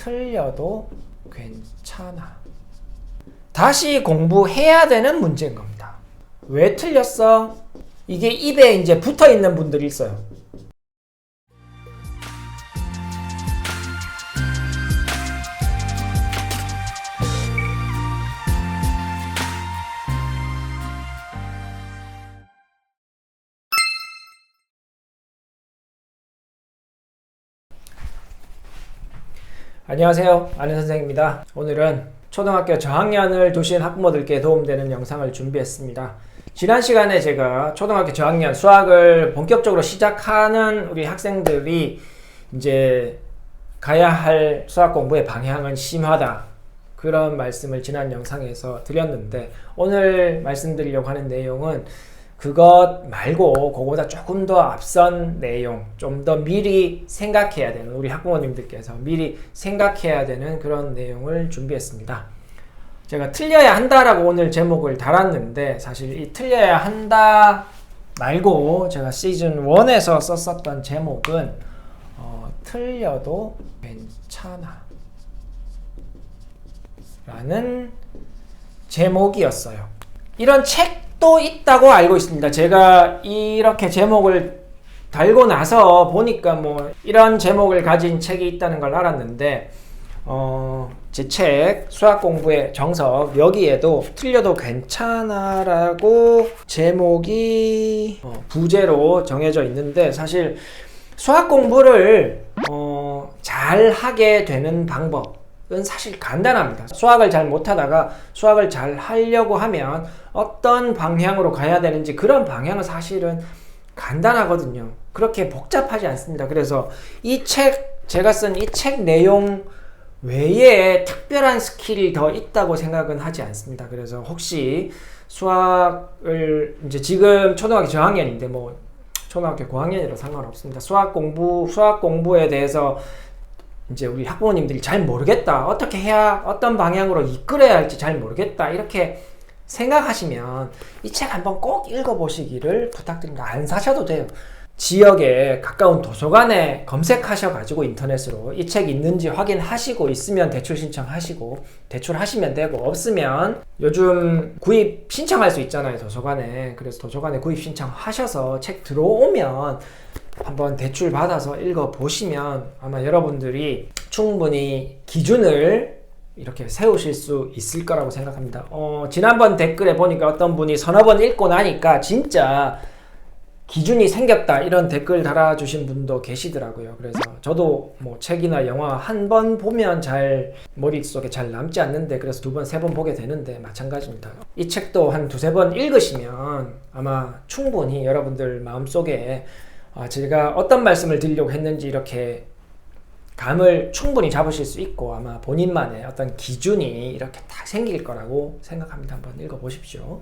틀려도 괜찮아. 다시 공부해야 되는 문제인 겁니다. 왜 틀렸어? 이게 입에 이제 붙어 있는 분들이 있어요. 안녕하세요, 아는 선생입니다. 오늘은 초등학교 저학년을 두신 학부모들께 도움되는 영상을 준비했습니다. 지난 시간에 제가 초등학교 저학년 수학을 본격적으로 시작하는 우리 학생들이 이제 가야 할 수학 공부의 방향은 심하다, 그런 말씀을 지난 영상에서 드렸는데, 오늘 말씀드리려고 하는 내용은 그것 말고 그거보다 조금 더 앞선 내용, 좀 더 미리 생각해야 되는, 우리 학부모님들께서 미리 생각해야 되는 그런 내용을 준비했습니다. 제가 틀려야 한다라고 오늘 제목을 달았는데, 사실 이 틀려야 한다 말고 제가 시즌 1에서 썼었던 제목은 틀려도 괜찮아 라는 제목이었어요. 이런 책도 있다고 알고 있습니다. 제가 이렇게 제목을 달고 나서 보니까 뭐 이런 제목을 가진 책이 있다는 걸 알았는데, 제 책 수학 공부의 정석, 여기에도 틀려도 괜찮아 라고 제목이 부제로 정해져 있는데, 사실 수학 공부를 잘 하게 되는 방법은 사실 간단합니다. 수학을 잘 못하다가 수학을 잘 하려고 하면 어떤 방향으로 가야 되는지, 그런 방향은 사실은 간단하거든요. 그렇게 복잡하지 않습니다. 그래서 이 책, 제가 쓴 이 책 내용 외에 특별한 스킬이 더 있다고 생각은 하지 않습니다. 그래서 혹시 수학을 이제 지금 초등학교 저학년인데 뭐 초등학교 고학년이라 상관없습니다. 수학 공부에 대해서 이제 우리 학부모님들이 잘 모르겠다, 어떻게 해야, 어떤 방향으로 이끌어야 할지 잘 모르겠다, 이렇게 생각하시면 이 책 한번 꼭 읽어보시기를 부탁드립니다. 안 사셔도 돼요. 지역에 가까운 도서관에 검색하셔가지고 인터넷으로 이 책 있는지 확인하시고, 있으면 대출 신청하시고, 대출하시면 되고, 없으면 요즘 구입 신청할 수 있잖아요, 도서관에. 그래서 도서관에 구입 신청하셔서 책 들어오면 한번 대출 받아서 읽어보시면 아마 여러분들이 충분히 기준을 이렇게 세우실 수 있을 거라고 생각합니다. 지난번 댓글에 보니까 어떤 분이 서너 번 읽고 나니까 진짜 기준이 생겼다, 이런 댓글 달아주신 분도 계시더라고요. 그래서 저도 뭐 책이나 영화 한 번 보면 잘 머릿속에 잘 남지 않는데, 그래서 두 번, 세 번 보게 되는데 마찬가지입니다. 이 책도 한 두세 번 읽으시면 아마 충분히 여러분들 마음속에 제가 어떤 말씀을 드리려고 했는지 이렇게 감을 충분히 잡으실 수 있고, 아마 본인만의 어떤 기준이 이렇게 딱 생길 거라고 생각합니다. 한번 읽어보십시오.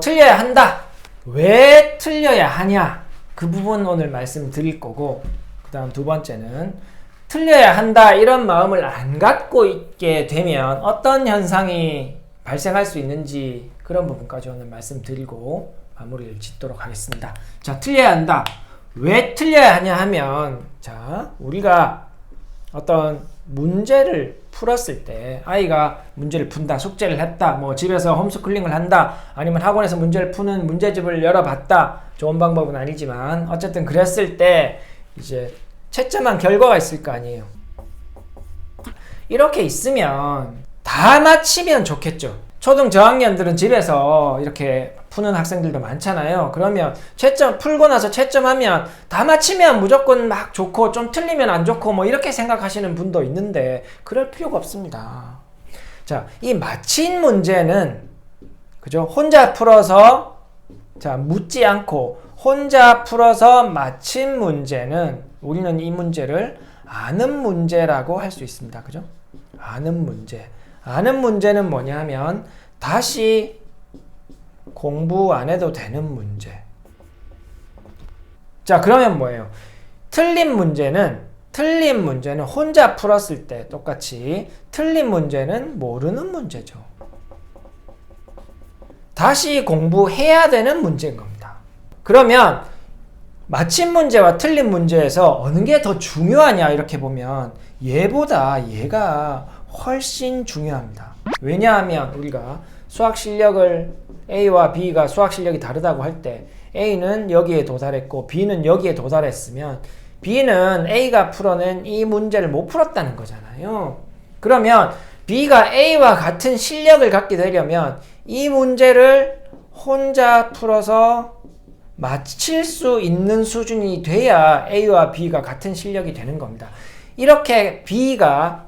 틀려야 한다. 왜 틀려야 하냐? 그 부분 오늘 말씀드릴 거고, 그 다음 두 번째는 틀려야 한다, 이런 마음을 안 갖고 있게 되면 어떤 현상이 발생할 수 있는지, 그런 부분까지 오늘 말씀드리고 마무리를 짓도록 하겠습니다. 자, 틀려야 한다. 왜 틀려야 하냐 하면, 자, 우리가 어떤 문제를 풀었을 때, 아이가 문제를 푼다, 숙제를 했다, 뭐 집에서 홈스쿨링을 한다, 아니면 학원에서 문제를 푸는 문제집을 열어봤다, 좋은 방법은 아니지만 어쨌든 그랬을 때 이제 채점한 결과가 있을 거 아니에요. 이렇게 있으면 다 맞히면 좋겠죠. 초등 저학년들은 집에서 이렇게 푸는 학생들도 많잖아요. 그러면 채점 풀고 나서 채점하면 다 맞히면 무조건 막 좋고, 좀 틀리면 안 좋고, 뭐 이렇게 생각하시는 분도 있는데, 그럴 필요가 없습니다. 자, 이 맞힌 문제는, 그죠? 혼자 풀어서, 자, 묻지 않고 혼자 풀어서 맞힌 문제는, 우리는 이 문제를 아는 문제라고 할 수 있습니다. 그죠? 아는 문제. 아는 문제는 뭐냐 하면 다시 공부 안 해도 되는 문제. 자, 그러면 뭐예요? 틀린 문제는 혼자 풀었을 때 똑같이 틀린 문제는 모르는 문제죠. 다시 공부해야 되는 문제인 겁니다. 그러면 맞힌 문제와 틀린 문제에서 어느 게 더 중요하냐, 이렇게 보면 얘보다 얘가 훨씬 중요합니다. 왜냐하면 우리가 수학 실력을 A와 B가 수학 실력이 다르다고 할 때 A는 여기에 도달했고 B는 여기에 도달했으면 B는 A가 풀어낸 이 문제를 못 풀었다는 거잖아요. 그러면 B가 A와 같은 실력을 갖게 되려면 이 문제를 혼자 풀어서 맞힐 수 있는 수준이 돼야 A와 B가 같은 실력이 되는 겁니다. 이렇게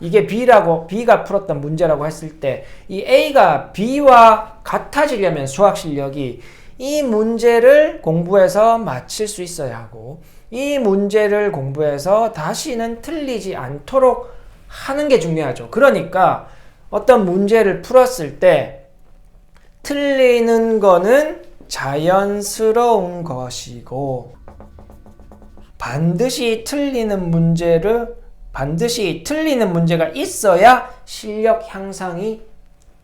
이게 B가 풀었던 문제라고 했을 때 이 A가 B와 같아지려면 수학 실력이 이 문제를 공부해서 맞힐 수 있어야 하고 이 문제를 공부해서 다시는 틀리지 않도록 하는 게 중요하죠. 그러니까 어떤 문제를 풀었을 때 틀리는 거는 자연스러운 것이고 반드시 틀리는 문제가 있어야 실력 향상이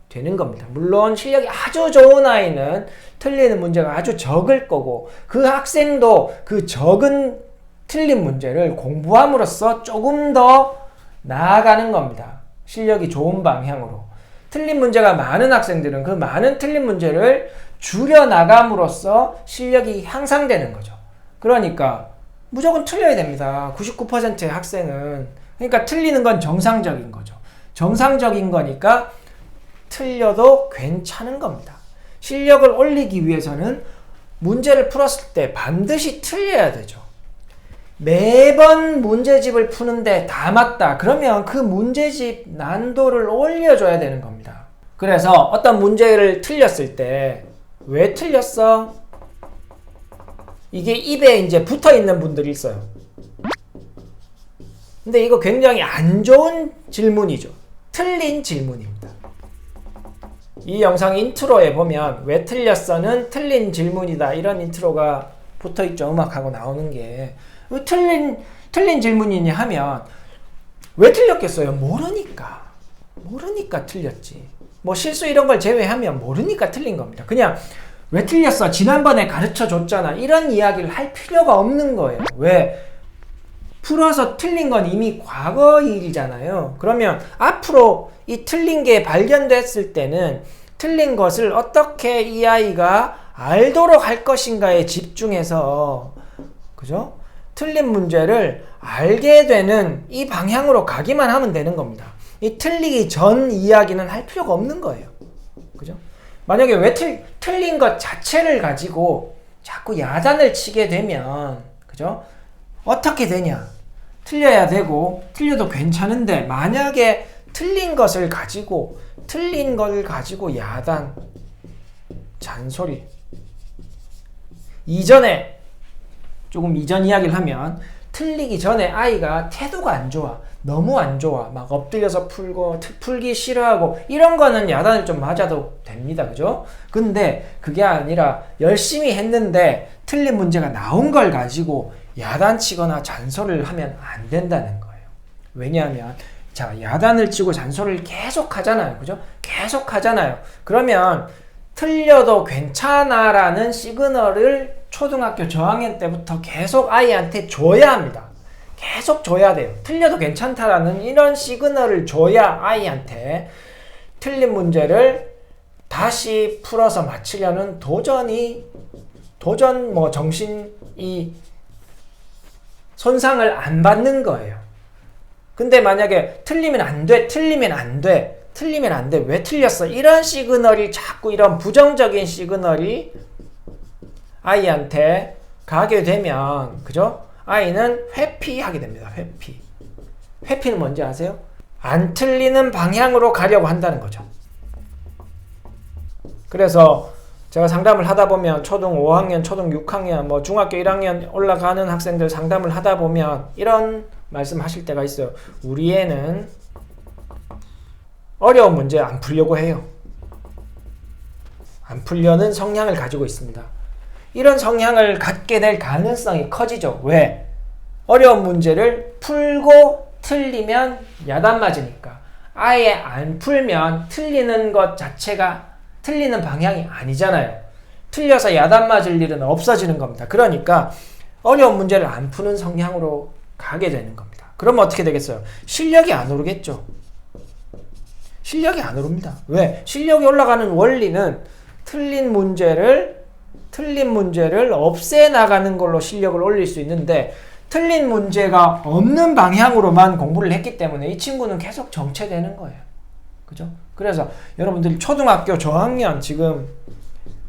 되는 겁니다. 물론 실력이 아주 좋은 아이는 틀리는 문제가 아주 적을 거고 그 학생도 그 적은 틀린 문제를 공부함으로써 조금 더 나아가는 겁니다. 실력이 좋은 방향으로. 틀린 문제가 많은 학생들은 그 많은 틀린 문제를 줄여나감으로써 실력이 향상되는 거죠. 그러니까 무조건 틀려야 됩니다. 99%의 학생은. 그러니까 틀리는 건 정상적인 거죠. 정상적인 거니까 틀려도 괜찮은 겁니다. 실력을 올리기 위해서는 문제를 풀었을 때 반드시 틀려야 되죠. 매번 문제집을 푸는데 다 맞다. 그러면 그 문제집 난도를 올려줘야 되는 겁니다. 그래서 어떤 문제를 틀렸을 때 왜 틀렸어? 이게 입에 이제 붙어 있는 분들이 있어요. 근데 이거 굉장히 안 좋은 질문이죠. 틀린 질문입니다. 이 영상 인트로에 보면 왜 틀렸어는 틀린 질문이다. 이런 인트로가 붙어 있죠. 음악하고 나오는 게. 왜 틀린 질문이냐 하면 왜 틀렸겠어요? 모르니까 틀렸지. 뭐 실수 이런 걸 제외하면 모르니까 틀린 겁니다. 그냥 왜 틀렸어? 지난번에 가르쳐 줬잖아. 이런 이야기를 할 필요가 없는 거예요. 왜? 풀어서 틀린 건 이미 과거 일이잖아요. 그러면 앞으로 이 틀린 게 발견됐을 때는 틀린 것을 어떻게 이 아이가 알도록 할 것인가에 집중해서, 그죠? 틀린 문제를 알게 되는 이 방향으로 가기만 하면 되는 겁니다. 이 틀리기 전 이야기는 할 필요가 없는 거예요. 그죠? 만약에 왜 틀린 것 자체를 가지고 자꾸 야단을 치게 되면, 그죠? 어떻게 되냐? 틀려야 되고, 틀려도 괜찮은데, 만약에 틀린 걸 가지고 야단, 잔소리. 조금 이전 이야기를 하면, 틀리기 전에 아이가 태도가 안 좋아. 너무 안 좋아. 막 엎드려서 풀고, 풀기 싫어하고, 이런 거는 야단을 좀 맞아도 됩니다. 그죠? 근데 그게 아니라 열심히 했는데 틀린 문제가 나온 걸 가지고 야단치거나 잔소리를 하면 안 된다는 거예요. 왜냐하면, 자, 야단을 치고 잔소리를 계속 하잖아요. 그죠? 계속 하잖아요. 그러면 틀려도 괜찮아라는 시그널을 초등학교 저학년 때부터 계속 아이한테 줘야 합니다. 계속 줘야 돼요. 틀려도 괜찮다라는 이런 시그널을 줘야 아이한테 틀린 문제를 다시 풀어서 맞히려는 정신이 손상을 안 받는 거예요. 근데 만약에 틀리면 안 돼. 왜 틀렸어? 이런 시그널이 자꾸 이런 부정적인 시그널이 아이한테 가게 되면, 그죠? 아이는 회피하게 됩니다. 회피는 뭔지 아세요? 안 틀리는 방향으로 가려고 한다는 거죠. 그래서 제가 상담을 하다 보면 초등 5학년, 초등 6학년, 뭐 중학교 1학년 올라가는 학생들 상담을 하다 보면 이런 말씀 하실 때가 있어요. 우리 애는 어려운 문제 안 풀려고 해요. 안 풀려는 성향을 가지고 있습니다. 이런 성향을 갖게 될 가능성이 커지죠. 왜? 어려운 문제를 풀고 틀리면 야단 맞으니까. 아예 안 풀면 틀리는 것 자체가 틀리는 방향이 아니잖아요. 틀려서 야단 맞을 일은 없어지는 겁니다. 그러니까 어려운 문제를 안 푸는 성향으로 가게 되는 겁니다. 그러면 어떻게 되겠어요? 실력이 안 오르겠죠. 실력이 안 오릅니다. 왜? 실력이 올라가는 원리는 틀린 문제를 없애나가는 걸로 실력을 올릴 수 있는데, 틀린 문제가 없는 방향으로만 공부를 했기 때문에 이 친구는 계속 정체되는 거예요. 그죠? 그래서 여러분들이 초등학교 지금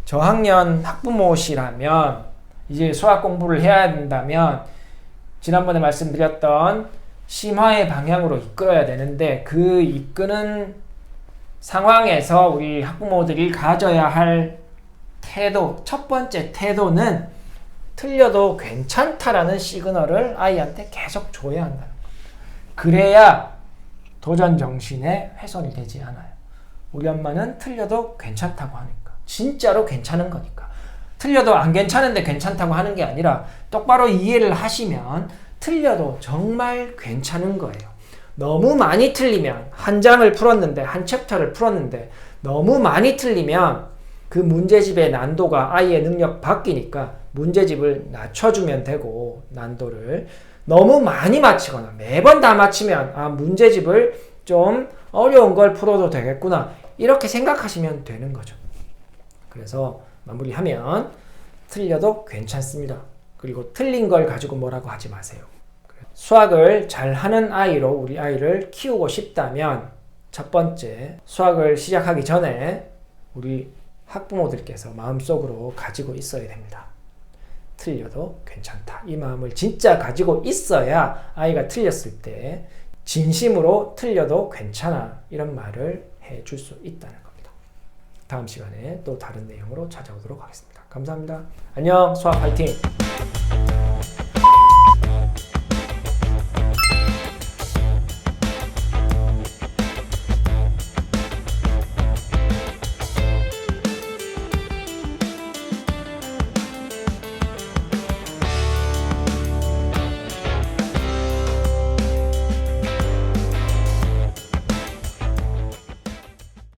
저학년 학부모시라면 이제 수학 공부를 해야 된다면 지난번에 말씀드렸던 심화의 방향으로 이끌어야 되는데, 그 이끄는 상황에서 우리 학부모들이 가져야 할 태도, 첫 번째 태도는 틀려도 괜찮다라는 시그널을 아이한테 계속 줘야 한다는 겁니다. 그래야 도전 정신에 훼손이 되지 않아요. 우리 엄마는 틀려도 괜찮다고 하니까. 진짜로 괜찮은 거니까. 틀려도 안 괜찮은데 괜찮다고 하는 게 아니라 똑바로 이해를 하시면 틀려도 정말 괜찮은 거예요. 너무 많이 틀리면, 한 장을 풀었는데, 한 챕터를 풀었는데 너무 많이 틀리면 그 문제집의 난도가 아이의 능력 바뀌니까 문제집을 낮춰주면 되고, 난도를 너무 많이 맞히거나 매번 다 맞히면 문제집을 좀 어려운 걸 풀어도 되겠구나, 이렇게 생각하시면 되는 거죠. 그래서 마무리하면 틀려도 괜찮습니다. 그리고 틀린 걸 가지고 뭐라고 하지 마세요. 수학을 잘하는 아이로 우리 아이를 키우고 싶다면 첫 번째, 수학을 시작하기 전에 우리 학부모들께서 마음속으로 가지고 있어야 됩니다. 틀려도 괜찮다. 이 마음을 진짜 가지고 있어야 아이가 틀렸을 때 진심으로 틀려도 괜찮아, 이런 말을 해줄 수 있다는 겁니다. 다음 시간에 또 다른 내용으로 찾아오도록 하겠습니다. 감사합니다. 안녕. 수학 파이팅!